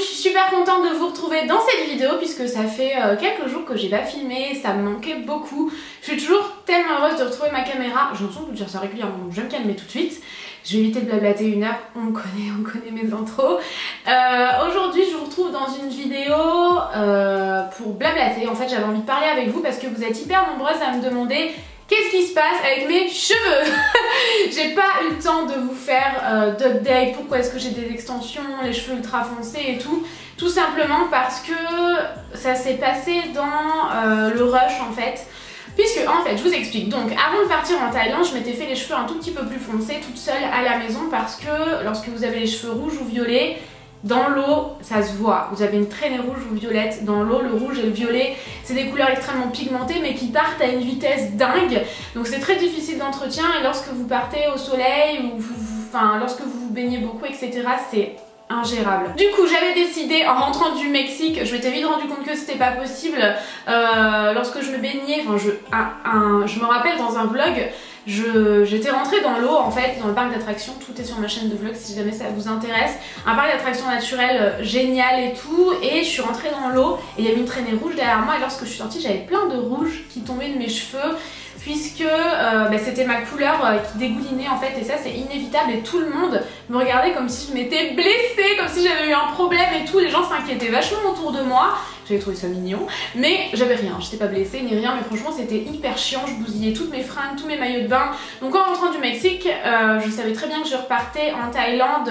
je suis super contente de vous retrouver dans cette vidéo puisque ça fait quelques jours que j'ai pas filmé, ça me manquait beaucoup. Je suis toujours tellement heureuse de retrouver ma caméra, j'ai l'impression de dire ça régulièrement, donc je vais me calmer tout de suite. Je vais éviter de blablater une heure, on connaît mes intros. Aujourd'hui je vous retrouve dans une vidéo pour blablater. En fait j'avais envie de parler avec vous parce que vous êtes hyper nombreuses à me demander qu'est-ce qui se passe avec mes cheveux. J'ai pas eu le temps de vous faire d'update, pourquoi est-ce que j'ai des extensions, les cheveux ultra foncés et tout. Tout simplement parce que ça s'est passé dans le rush en fait. Puisque en fait je vous explique, donc avant de partir en Thaïlande je m'étais fait les cheveux un tout petit peu plus foncés toute seule à la maison parce que lorsque vous avez les cheveux rouges ou violets, dans l'eau ça se voit, vous avez une traînée rouge ou violette dans l'eau, le rouge et le violet c'est des couleurs extrêmement pigmentées mais qui partent à une vitesse dingue, donc c'est très difficile d'entretien et lorsque vous partez au soleil ou lorsque vous vous baignez beaucoup etc c'est ingérable. Du coup j'avais décidé en rentrant du Mexique, je m'étais vite rendu compte que c'était pas possible lorsque je me baignais, je me rappelle dans un vlog, j'étais rentrée dans l'eau en fait, dans le parc d'attractions, tout est sur ma chaîne de vlog si jamais ça vous intéresse, un parc d'attractions naturel génial et tout, et je suis rentrée dans l'eau et il y avait une traînée rouge derrière moi et lorsque je suis sortie j'avais plein de rouge qui tombait de mes cheveux puisque c'était ma couleur qui dégoulinait en fait et ça c'est inévitable et tout le monde me regardait comme si je m'étais blessée, comme si j'avais eu un problème et tout, les gens s'inquiétaient vachement autour de moi. J'avais trouvé ça mignon, mais j'avais rien, j'étais pas blessée ni rien, mais franchement c'était hyper chiant, je bousillais toutes mes fringues, tous mes maillots de bain. Donc en rentrant du Mexique, je savais très bien que je repartais en Thaïlande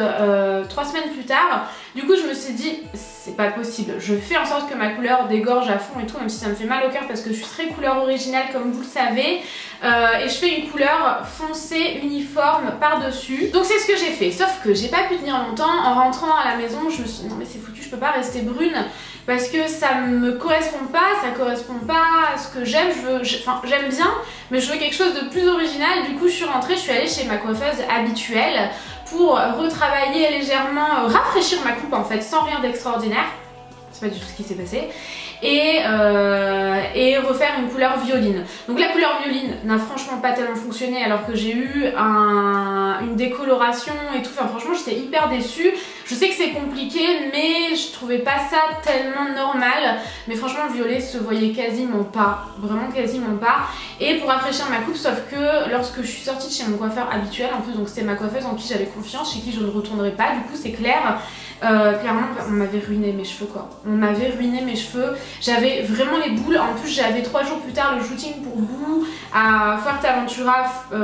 3 semaines plus tard. Du coup je me suis dit, c'est pas possible, je fais en sorte que ma couleur dégorge à fond et tout, même si ça me fait mal au cœur parce que je suis très couleur originale comme vous le savez. Et je fais une couleur foncée uniforme par dessus, donc c'est ce que j'ai fait, sauf que j'ai pas pu tenir longtemps. En rentrant à la maison je me suis dit non mais c'est foutu, je peux pas rester brune parce que ça me correspond pas, ça correspond pas à ce que j'aime, j'aime bien mais je veux quelque chose de plus original. Du coup je suis rentrée, je suis allée chez ma coiffeuse habituelle pour retravailler légèrement, rafraîchir ma coupe en fait sans rien d'extraordinaire, c'est pas du tout ce qui s'est passé, et refaire une couleur violine. Donc la couleur violine n'a franchement pas tellement fonctionné alors que j'ai eu une décoloration et tout, franchement j'étais hyper déçue. Je sais que c'est compliqué mais je trouvais pas ça tellement normal, mais franchement le violet se voyait quasiment pas, vraiment quasiment pas. Et pour rafraîchir ma coupe, sauf que lorsque je suis sortie de chez mon coiffeur habituel, en plus donc c'était ma coiffeuse en qui j'avais confiance, chez qui je ne retournerai pas, du coup c'est clair. Clairement on m'avait ruiné mes cheveux quoi, on m'avait ruiné mes cheveux, j'avais vraiment les boules, en plus j'avais 3 jours plus tard le shooting pour Boo à Fuerteventura, je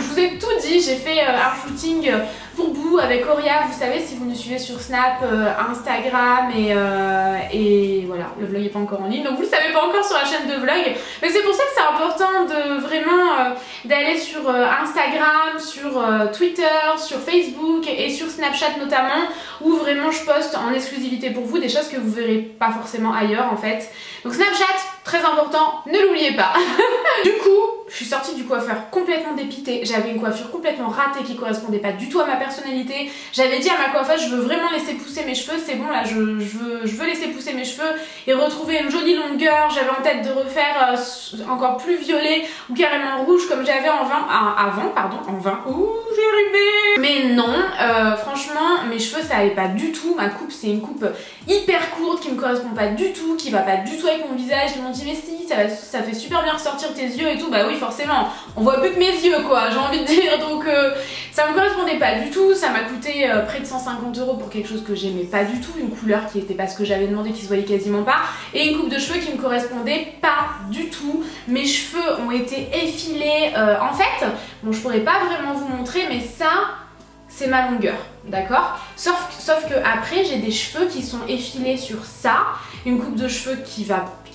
vous ai tout dit, j'ai fait un shooting pour Boo avec Oria, vous savez si vous nous suivez sur Snap, Instagram et voilà, le vlog n'est pas encore en ligne donc vous le savez pas encore sur la chaîne de vlog, mais c'est pour ça que c'est important de vraiment d'aller sur Instagram, sur Twitter, sur Facebook et sur Snapchat notamment, où vraiment je poste en exclusivité pour vous des choses que vous verrez pas forcément ailleurs en fait. Donc Snapchat, très important, ne l'oubliez pas. Du coup, je suis sortie du coiffeur complètement dépitée, j'avais une coiffure complètement ratée qui correspondait pas du tout à ma personnalité. J'avais dit à ma coiffeuse, je veux vraiment laisser pousser mes cheveux, c'est bon là, je veux laisser pousser mes cheveux et retrouver une jolie longueur. J'avais en tête de refaire encore plus violet ou carrément rouge comme j'avais en vin. Ouh, j'ai rêvé. Mais non, franchement, mes cheveux ça allait pas du tout. Ma coupe c'est une coupe hyper courte qui me correspond pas du tout, qui va pas du tout avec mon visage. Ils m'ont dit mais si, ça fait super bien ressortir tes yeux et tout. Bah oui forcément, on voit plus que mes yeux quoi, j'ai envie de dire. Donc ça me correspondait pas du tout. Ça m'a coûté près de 150 € pour quelque chose que j'aimais pas du tout, une couleur qui était pas ce que j'avais demandé, qui se voyait quasiment pas, et une coupe de cheveux qui me correspondait pas du tout. Mes cheveux ont été effilés, en fait, bon je pourrais pas vraiment vous montrer mais ça c'est ma longueur, d'accord? Sauf que après j'ai des cheveux qui sont effilés sur ça, une coupe de cheveux qui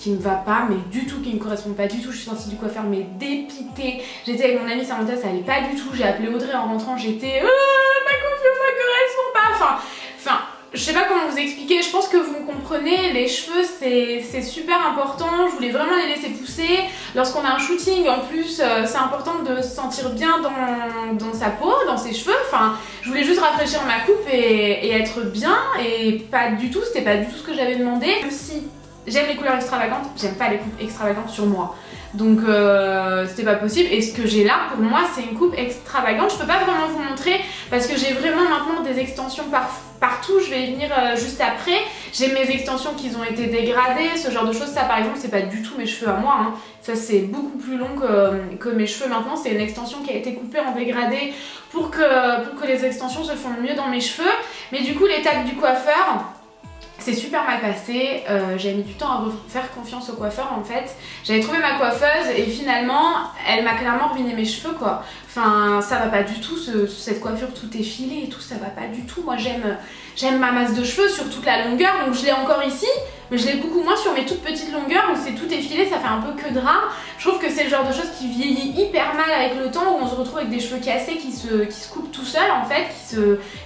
me va pas, mais du tout, qui me correspond pas du tout. Je suis sortie du coiffeur mais dépitée. J'étais avec mon amie Samantha, ça allait pas du tout. J'ai appelé Audrey en rentrant, j'étais ma coiffure me correspond pas. Enfin, je sais pas comment vous expliquer, je pense que vous me comprenez, les cheveux c'est super important, je voulais vraiment les laisser pousser. Lorsqu'on a un shooting en plus, c'est important de se sentir bien dans sa peau, dans ses cheveux, je voulais juste rafraîchir ma coupe et être bien, et pas du tout, c'était pas du tout ce que j'avais demandé. Même si j'aime les couleurs extravagantes, j'aime pas les coupes extravagantes sur moi. Donc c'était pas possible, et ce que j'ai là pour moi c'est une coupe extravagante. Je peux pas vraiment vous montrer parce que j'ai vraiment maintenant des extensions partout, je vais y venir juste après. J'ai mes extensions qui ont été dégradées, ce genre de choses. Ça par exemple c'est pas du tout mes cheveux à moi, hein. Ça c'est beaucoup plus long que mes cheveux maintenant. C'est une extension qui a été coupée en dégradé pour que les extensions se fondent mieux dans mes cheveux. Mais du coup l'étape du coiffeur, c'est super mal passé, j'avais mis du temps à faire confiance au coiffeur en fait. J'avais trouvé ma coiffeuse et finalement elle m'a clairement ruiné mes cheveux quoi. Enfin ça va pas du tout, cette coiffure tout effilé et tout, ça va pas du tout. Moi j'aime ma masse de cheveux sur toute la longueur, donc je l'ai encore ici, mais je l'ai beaucoup moins sur mes toutes petites longueurs où c'est tout effilé, ça fait un peu que drap. Je trouve que c'est le genre de chose qui vieillit hyper mal avec le temps, où on se retrouve avec des cheveux cassés qui se coupent tout seuls en fait,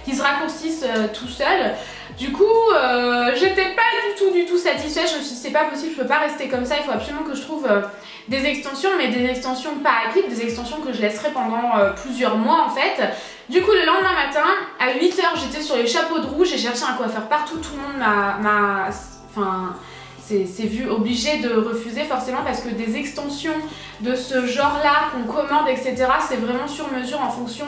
qui se raccourcissent tout seuls. Du coup, j'étais pas du tout satisfaite. Je me suis dit c'est pas possible, je peux pas rester comme ça, il faut absolument que je trouve des extensions, mais des extensions pas à clip, des extensions que je laisserai pendant plusieurs mois en fait. Du coup, le lendemain matin, à 8 h, j'étais sur les chapeaux de roue, j'ai cherché un coiffeur partout, tout le monde s'est vu obligé de refuser forcément parce que des extensions de ce genre là qu'on commande etc, c'est vraiment sur mesure en fonction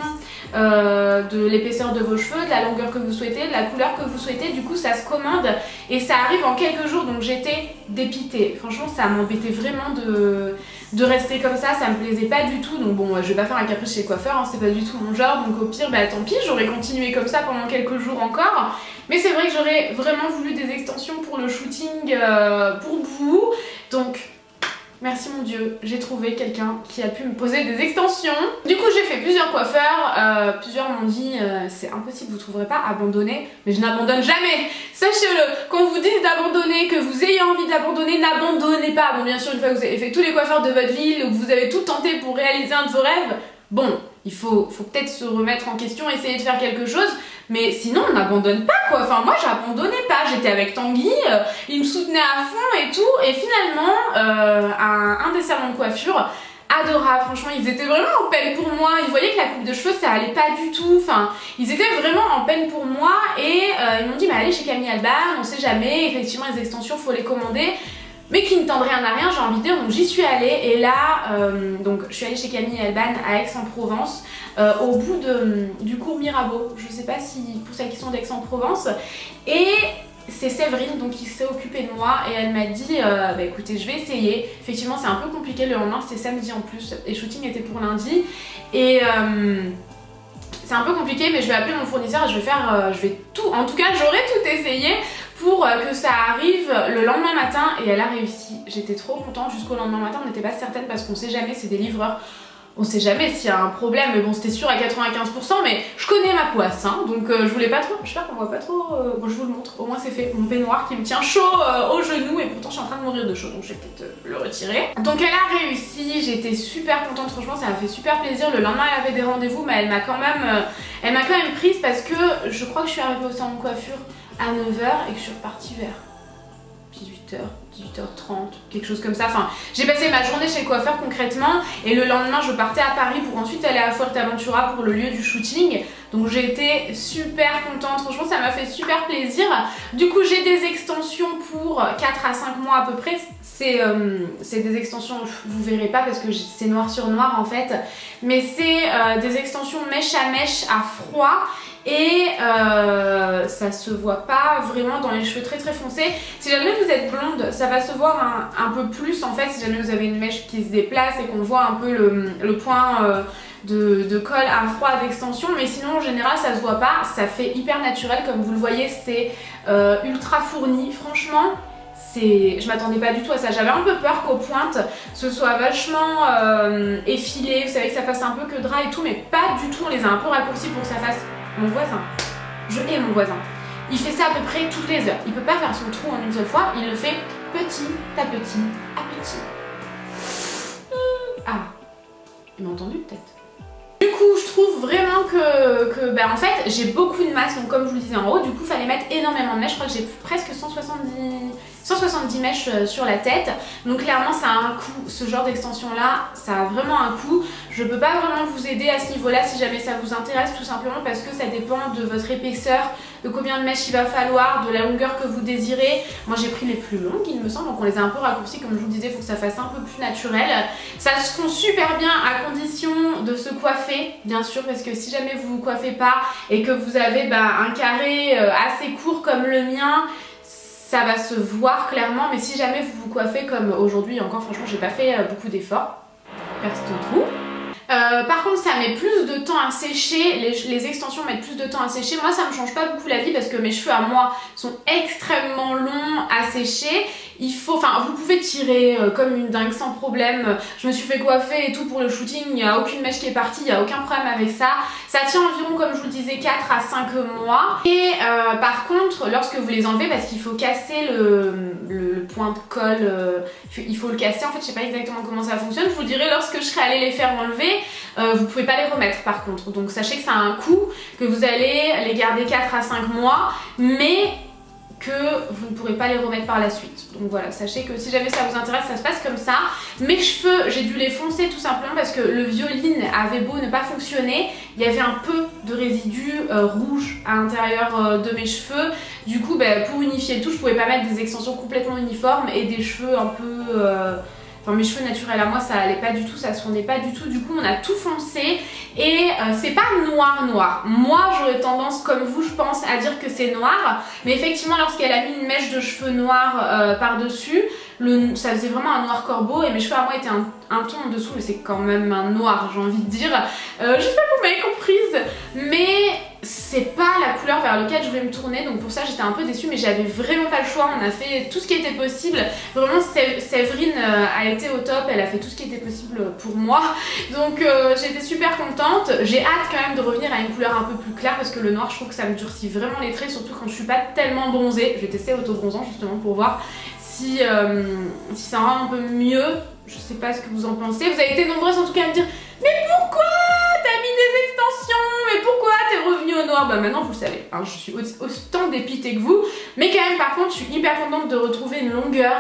de l'épaisseur de vos cheveux, de la longueur que vous souhaitez, de la couleur que vous souhaitez. Du coup ça se commande et ça arrive en quelques jours, donc j'étais dépitée. Franchement ça m'embêtait vraiment de rester comme ça me plaisait pas du tout. Donc bon, je vais pas faire un caprice chez le coiffeur, hein, c'est pas du tout mon genre, donc au pire bah tant pis, j'aurais continué comme ça pendant quelques jours encore. Mais c'est vrai que j'aurais vraiment voulu des extensions pour le shooting pour vous. Donc merci mon Dieu, j'ai trouvé quelqu'un qui a pu me poser des extensions. Du coup j'ai fait plusieurs coiffeurs, plusieurs m'ont dit c'est impossible, vous trouverez pas, abandonnez. Mais je n'abandonne jamais, sachez-le. Quand vous dites d'abandonner, que vous ayez envie d'abandonner, n'abandonnez pas. Bon bien sûr une fois que vous avez fait tous les coiffeurs de votre ville ou que vous avez tout tenté pour réaliser un de vos rêves, bon il faut peut-être se remettre en question, essayer de faire quelque chose. Mais sinon on n'abandonne pas quoi, enfin moi j'abandonnais pas, j'étais avec Tanguy, il me soutenait à fond et tout, et finalement un des salons de coiffure, adorable, franchement ils étaient vraiment en peine pour moi, ils voyaient que la coupe de cheveux ça allait pas du tout, enfin ils étaient vraiment en peine pour moi et ils m'ont dit mais allez chez Camille Alban, on sait jamais, effectivement les extensions faut les commander. Mais qui ne tendent rien à rien, j'ai envie de dire, donc j'y suis allée et là, donc je suis allée chez Camille Alban à Aix-en-Provence, au bout du cours Mirabeau, je sais pas si pour celles qui sont d'Aix-en-Provence, et c'est Séverine donc qui s'est occupée de moi et elle m'a dit bah écoutez je vais essayer, effectivement c'est un peu compliqué, le lendemain c'était samedi en plus et shooting était pour lundi et c'est un peu compliqué mais je vais appeler mon fournisseur et je vais tout, en tout cas j'aurai tout essayé pour que ça arrive le lendemain matin et elle a réussi. J'étais trop contente, jusqu'au lendemain matin on n'était pas certaine parce qu'on sait jamais, c'est des livreurs, on sait jamais s'il y a un problème, mais bon c'était sûr à 95%, mais je connais ma poisse hein, donc je voulais pas trop, j'espère qu'on voit pas trop, bon je vous le montre, au moins c'est fait, mon peignoir qui me tient chaud au genou et pourtant je suis en train de mourir de chaud donc je vais peut-être le retirer. Donc elle a réussi, j'étais super contente, franchement ça m'a fait super plaisir. Le lendemain elle avait des rendez-vous mais elle m'a quand même prise parce que je crois que je suis arrivée au salon de coiffure à 9 h et que je suis repartie vers 18 h, 18 h 30, quelque chose comme ça. Enfin, j'ai passé ma journée chez le coiffeur concrètement et le lendemain je partais à Paris pour ensuite aller à Fuerteventura pour le lieu du shooting. Donc j'ai été super contente, franchement ça m'a fait super plaisir. Du coup j'ai des extensions pour 4 à 5 mois à peu près. C'est des extensions, vous verrez pas parce que c'est noir sur noir en fait. Mais c'est des extensions mèche à mèche à froid. Et ça se voit pas vraiment dans les cheveux très foncés. Si jamais vous êtes blonde, ça va se voir un peu plus en fait si jamais vous avez une mèche qui se déplace et qu'on voit un peu le point de colle à froid d'extension. Mais sinon en général ça se voit pas, ça fait hyper naturel comme vous le voyez, c'est ultra fourni franchement. Je m'attendais pas du tout à ça, j'avais un peu peur qu'aux pointes ce soit vachement effilé, vous savez que ça fasse un peu que drap et tout, mais pas du tout, on les a un peu raccourcis pour que ça fasse. Mon voisin, je hais mon voisin, il fait ça à peu près toutes les heures, il peut pas faire son trou en une seule fois, il le fait petit à petit à petit. Ah, il m'a entendu peut-être. Du coup je trouve vraiment que bah, en fait j'ai beaucoup de masse, donc comme je vous le disais en haut, du coup fallait mettre énormément de mèches, je crois que j'ai presque 170 170 mèches sur la tête, donc clairement ça a un coût, ce genre d'extension là ça a vraiment un coût. Je peux pas vraiment vous aider à ce niveau là si jamais ça vous intéresse, tout simplement parce que ça dépend de votre épaisseur, de combien de mèches il va falloir, de la longueur que vous désirez. Moi j'ai pris les plus longues il me semble, donc on les a un peu raccourcies comme je vous disais, il faut que ça fasse un peu plus naturel. Ça se fond super bien à condition de se coiffer bien sûr, parce que si jamais vous vous coiffez pas et que vous avez un carré assez court comme le mien, ça va se voir clairement, mais si jamais vous vous coiffez comme aujourd'hui, encore franchement j'ai pas fait beaucoup d'efforts, perce ton trou. Par contre ça met plus de temps à sécher, les extensions mettent plus de temps à sécher. Moi ça me change pas beaucoup la vie parce que mes cheveux à moi sont extrêmement longs à sécher. Il faut, vous pouvez tirer comme une dingue sans problème. Je me suis fait coiffer et tout pour le shooting, il n'y a aucune mèche qui est partie, il n'y a aucun problème avec ça. Ça tient environ, comme je vous le disais, 4 à 5 mois. Et par contre, lorsque vous les enlevez, parce qu'il faut casser le point de colle, il faut le casser, en fait je sais pas exactement comment ça fonctionne, je vous dirai lorsque je serai allée les faire enlever. Vous pouvez pas les remettre par contre, donc sachez que ça a un coût, que vous allez les garder 4 à 5 mois, mais que vous ne pourrez pas les remettre par la suite. Donc voilà, sachez que si jamais ça vous intéresse, ça se passe comme ça. Mes cheveux, j'ai dû les foncer tout simplement parce que le violine avait beau ne pas fonctionner, il y avait un peu de résidus rouge à l'intérieur de mes cheveux. Du coup, pour unifier le tout, je pouvais pas mettre des extensions complètement uniformes et des cheveux un peu... mes cheveux naturels à moi ça allait pas du tout, ça se fondait pas du tout, du coup on a tout foncé et c'est pas noir. Moi j'aurais tendance comme vous je pense à dire que c'est noir, mais effectivement lorsqu'elle a mis une mèche de cheveux noirs par dessus, ça faisait vraiment un noir corbeau et mes cheveux à moi étaient un ton en dessous, mais c'est quand même un noir j'ai envie de dire. J'espère que vous m'avez comprise, mais c'est pas la couleur vers laquelle je voulais me tourner, donc pour ça j'étais un peu déçue, mais j'avais vraiment pas le choix. On a fait tout ce qui était possible, vraiment Séverine a été au top, elle a fait tout ce qui était possible pour moi, donc j'étais super contente. J'ai hâte quand même de revenir à une couleur un peu plus claire parce que le noir je trouve que ça me durcit vraiment les traits, surtout quand je suis pas tellement bronzée. Je vais tester auto-bronzant justement pour voir si ça rend un peu mieux. Je sais pas ce que vous en pensez, vous avez été nombreuses en tout cas à me dire mais pourquoi t'as mis des extensions, mais pourquoi t'es revenue au noir? Maintenant vous le savez, hein, je suis autant dépitée que vous, mais quand même par contre je suis hyper contente de retrouver une longueur,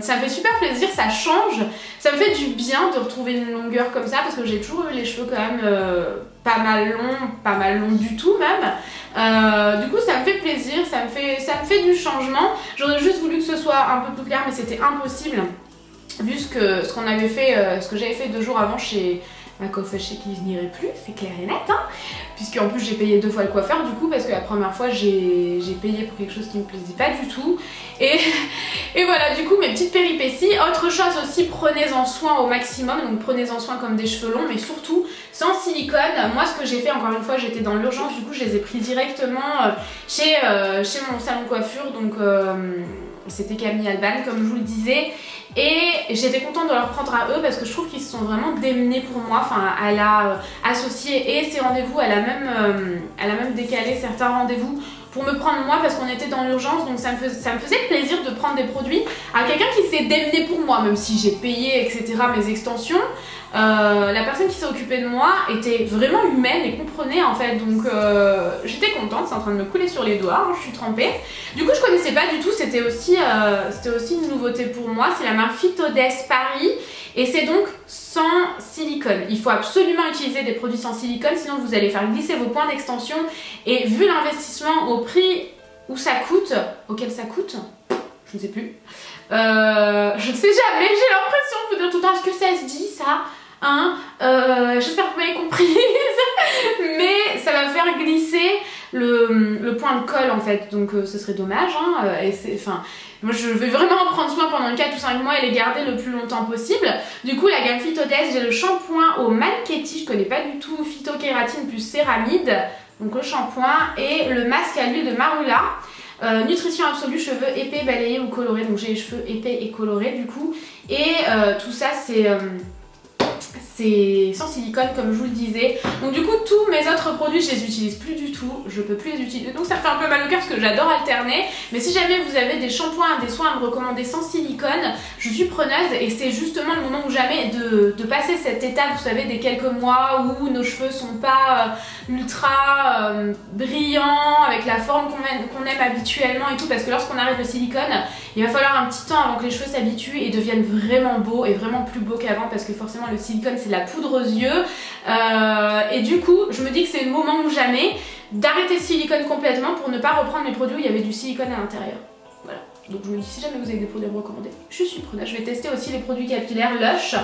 ça me fait super plaisir, ça change, ça me fait du bien de retrouver une longueur comme ça parce que j'ai toujours eu les cheveux quand même pas mal longs du tout même. Du coup ça me fait plaisir, ça me fait du changement. J'aurais juste voulu que ce soit un peu plus clair mais c'était impossible vu ce qu'on avait fait, ce que j'avais fait 2 jours avant chez ma coiffeuse chez qui je n'irai plus, c'est clair et net, hein, puisque en plus j'ai payé 2 fois le coiffeur du coup parce que la première fois j'ai payé pour quelque chose qui me plaisait pas du tout et voilà du coup mes petites péripéties. Autre chose aussi, prenez-en soin au maximum, donc prenez-en soin comme des cheveux longs mais surtout sans silicone. Moi ce que j'ai fait, encore une fois j'étais dans l'urgence, du coup je les ai pris directement chez mon salon de coiffure, donc c'était Camille Alban comme je vous le disais. Et j'étais contente de leur prendre à eux parce que je trouve qu'ils se sont vraiment démenés pour moi. Elle a associé et ses rendez-vous, elle a même décalé certains rendez-vous pour me prendre moi parce qu'on était dans l'urgence, donc ça me faisait plaisir de prendre des produits à quelqu'un qui s'est démené pour moi, même si j'ai payé etc mes extensions. La personne qui s'est occupée de moi était vraiment humaine et comprenait en fait, donc j'étais contente, c'est en train de me couler sur les doigts, hein, je suis trempée. Du coup je connaissais pas du tout, c'était aussi une nouveauté pour moi, c'est la marque Phytodes Paris et c'est donc sans silicone. Il faut absolument utiliser des produits sans silicone sinon vous allez faire glisser vos points d'extension et vu l'investissement au prix auquel ça coûte, je ne sais plus, je ne sais jamais, j'ai l'impression de vous dire tout le temps est-ce que ça se dit ça hein, j'espère que vous m'avez comprise mais ça va faire glisser le point de colle en fait, donc ce serait dommage hein, moi je vais vraiment en prendre soin pendant 4 ou 5 mois et les garder le plus longtemps possible. Du coup la gamme Phytodes, j'ai le shampoing au Malketi, je connais pas du tout, phytokératine plus céramide, donc le shampoing, et le masque à l'huile de marula. Nutrition absolue, cheveux épais, balayés ou colorés, donc j'ai les cheveux épais et colorés du coup, et tout ça c'est sans silicone comme je vous le disais. Donc du coup tous mes autres produits je les utilise plus du tout, je peux plus les utiliser, donc ça me fait un peu mal au cœur parce que j'adore alterner. Mais si jamais vous avez des shampoings, des soins à me recommander sans silicone, je suis preneuse et c'est justement le moment ou jamais de passer cette étape, vous savez, des quelques mois où nos cheveux sont pas ultra brillants, avec la forme qu'on aime habituellement et tout, parce que lorsqu'on arrête le silicone, il va falloir un petit temps avant que les cheveux s'habituent et deviennent vraiment beaux et vraiment plus beaux qu'avant, parce que forcément le silicone c'est de la poudre aux yeux et du coup je me dis que c'est le moment ou jamais d'arrêter le silicone complètement pour ne pas reprendre mes produits où il y avait du silicone à l'intérieur. Voilà. Donc je me dis, si jamais vous avez des produits à me recommander, je suis preneuse. Je vais tester aussi les produits capillaires Lush.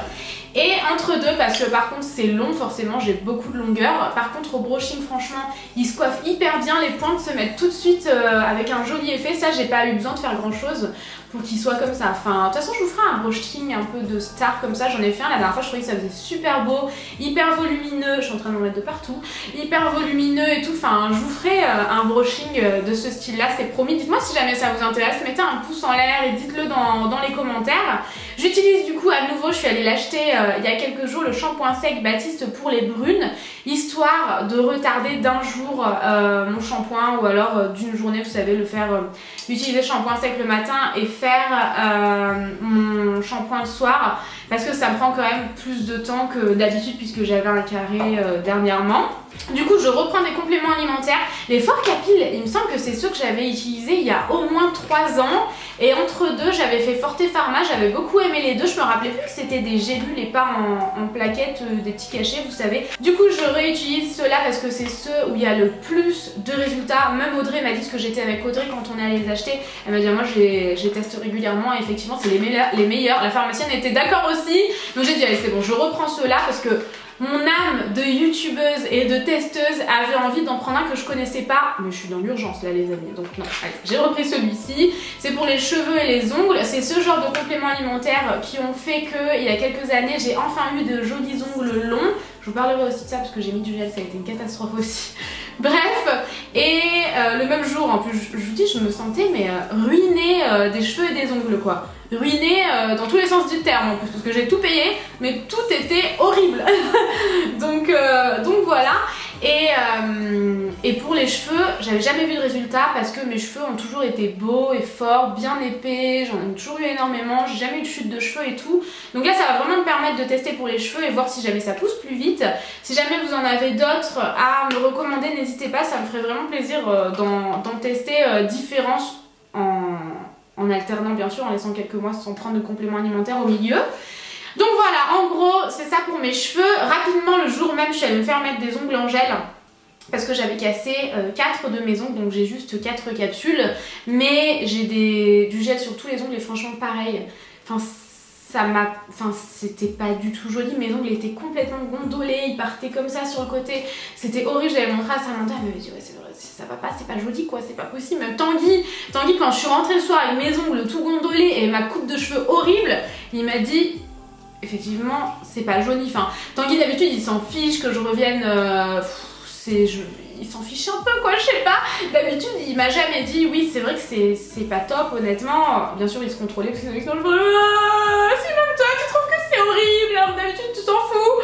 Et entre deux, parce que par contre c'est long forcément, j'ai beaucoup de longueur. Par contre au brushing franchement, il se coiffe hyper bien, les pointes se mettent tout de suite avec un joli effet. Ça j'ai pas eu besoin de faire grand chose pour qu'il soit comme ça. Enfin, de toute façon je vous ferai un brushing un peu de star comme ça, j'en ai fait un la dernière fois, je trouvais que ça faisait super beau, hyper volumineux, je suis en train d'en mettre de partout, hyper volumineux et tout. Enfin, je vous ferai un brushing de ce style là, c'est promis. Dites-moi si jamais ça vous intéresse, mettez un pouce en l'air et dites-le dans les commentaires. J'utilise du coup à nouveau, je suis allée l'acheter il y a quelques jours, le shampoing sec Baptiste pour les brunes, histoire de retarder d'un jour mon shampoing, ou alors d'une journée, vous savez, utiliser le shampoing sec le matin et faire mon shampoing le soir, parce que ça me prend quand même plus de temps que d'habitude puisque j'avais un carré dernièrement. Du coup je reprends des compléments alimentaires. Les Fort Capil, il me semble que c'est ceux que j'avais utilisés il y a au moins 3 ans, et entre deux j'avais fait Forte Pharma, j'avais beaucoup aimé les deux. Je me rappelais plus que c'était des gélules et pas en plaquettes, des petits cachets vous savez. Du coup je réutilise ceux-là parce que c'est ceux où il y a le plus de résultats. Même Audrey m'a dit, ce que j'étais avec Audrey quand on est allé les acheter, elle m'a dit moi je les teste régulièrement et effectivement c'est les meilleurs. La pharmacienne était d'accord aussi, donc j'ai dit allez c'est bon, je reprends ceux-là parce que mon âme de youtubeuse et de testeuse avait envie d'en prendre un que je connaissais pas, mais je suis dans l'urgence là les amis, donc non, allez, j'ai repris celui-ci. C'est pour les cheveux et les ongles, c'est ce genre de compléments alimentaires qui ont fait que il y a quelques années j'ai enfin eu de jolis ongles longs. Je vous parlerai aussi de ça parce que j'ai mis du gel, ça a été une catastrophe aussi. Bref, et le même jour en plus, je vous dis, je me sentais mais ruinée des cheveux et des ongles quoi. Ruinée dans tous les sens du terme en plus, parce que j'ai tout payé, mais tout était horrible. donc voilà. Et pour les cheveux, j'avais jamais vu de résultat parce que mes cheveux ont toujours été beaux et forts, bien épais, j'en ai toujours eu énormément, j'ai jamais eu de chute de cheveux et tout. Donc là ça va vraiment me permettre de tester pour les cheveux et voir si jamais ça pousse plus vite. Si jamais vous en avez d'autres à me recommander, n'hésitez pas, ça me ferait vraiment plaisir d'en tester différents en alternant bien sûr, en laissant quelques mois sans prendre de compléments alimentaires au milieu. Donc voilà, en gros c'est ça pour mes cheveux. Rapidement le jour même je suis allée me faire mettre des ongles en gel parce que j'avais cassé 4 de mes ongles, donc j'ai juste 4 capsules, mais j'ai du gel sur tous les ongles et franchement pareil, c'était pas du tout joli, mes ongles étaient complètement gondolés, ils partaient comme ça sur le côté, c'était horrible. J'avais montré à Samantha, elle m'avait dit ouais c'est vrai, ça va pas, c'est pas joli quoi, c'est pas possible. Même Tanguy quand je suis rentrée le soir avec mes ongles tout gondolés et ma coupe de cheveux horrible, il m'a dit effectivement c'est pas joli. Enfin Tanguy d'habitude il s'en fiche que je revienne, il s'en fiche un peu quoi, je sais pas. D'habitude il m'a jamais dit oui c'est vrai que c'est pas top honnêtement. Bien sûr il se contrôlait parce que c'est même toi tu trouves que c'est horrible alors d'habitude tu t'en fous.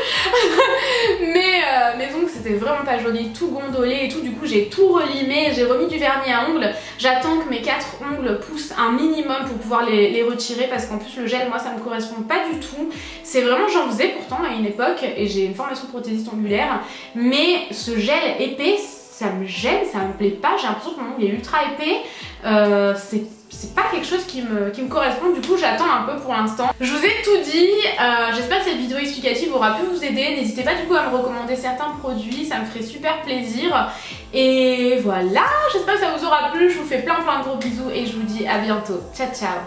Mais mes ongles c'était vraiment pas joli, tout gondolé et tout. Du coup j'ai tout relimé, j'ai remis du vernis à ongles. J'attends que mes 4 ongles poussent un minimum pour pouvoir les retirer, parce qu'en plus le gel moi ça me correspond pas du tout. C'est vraiment, j'en faisais pourtant à une époque et j'ai une formation prothésiste ongulaire, mais ce gel épais ça me gêne, ça me plaît pas. J'ai l'impression que mon ongle est ultra épais, c'est pas quelque chose qui me correspond. Du coup j'attends un peu pour l'instant. Je vous ai tout dit, j'espère que cette vidéo explicative aura pu vous aider. N'hésitez pas du coup à me recommander certains produits, ça me ferait super plaisir. Et voilà, j'espère que ça vous aura plu. Je vous fais plein de gros bisous et je vous dis à bientôt. Ciao ciao.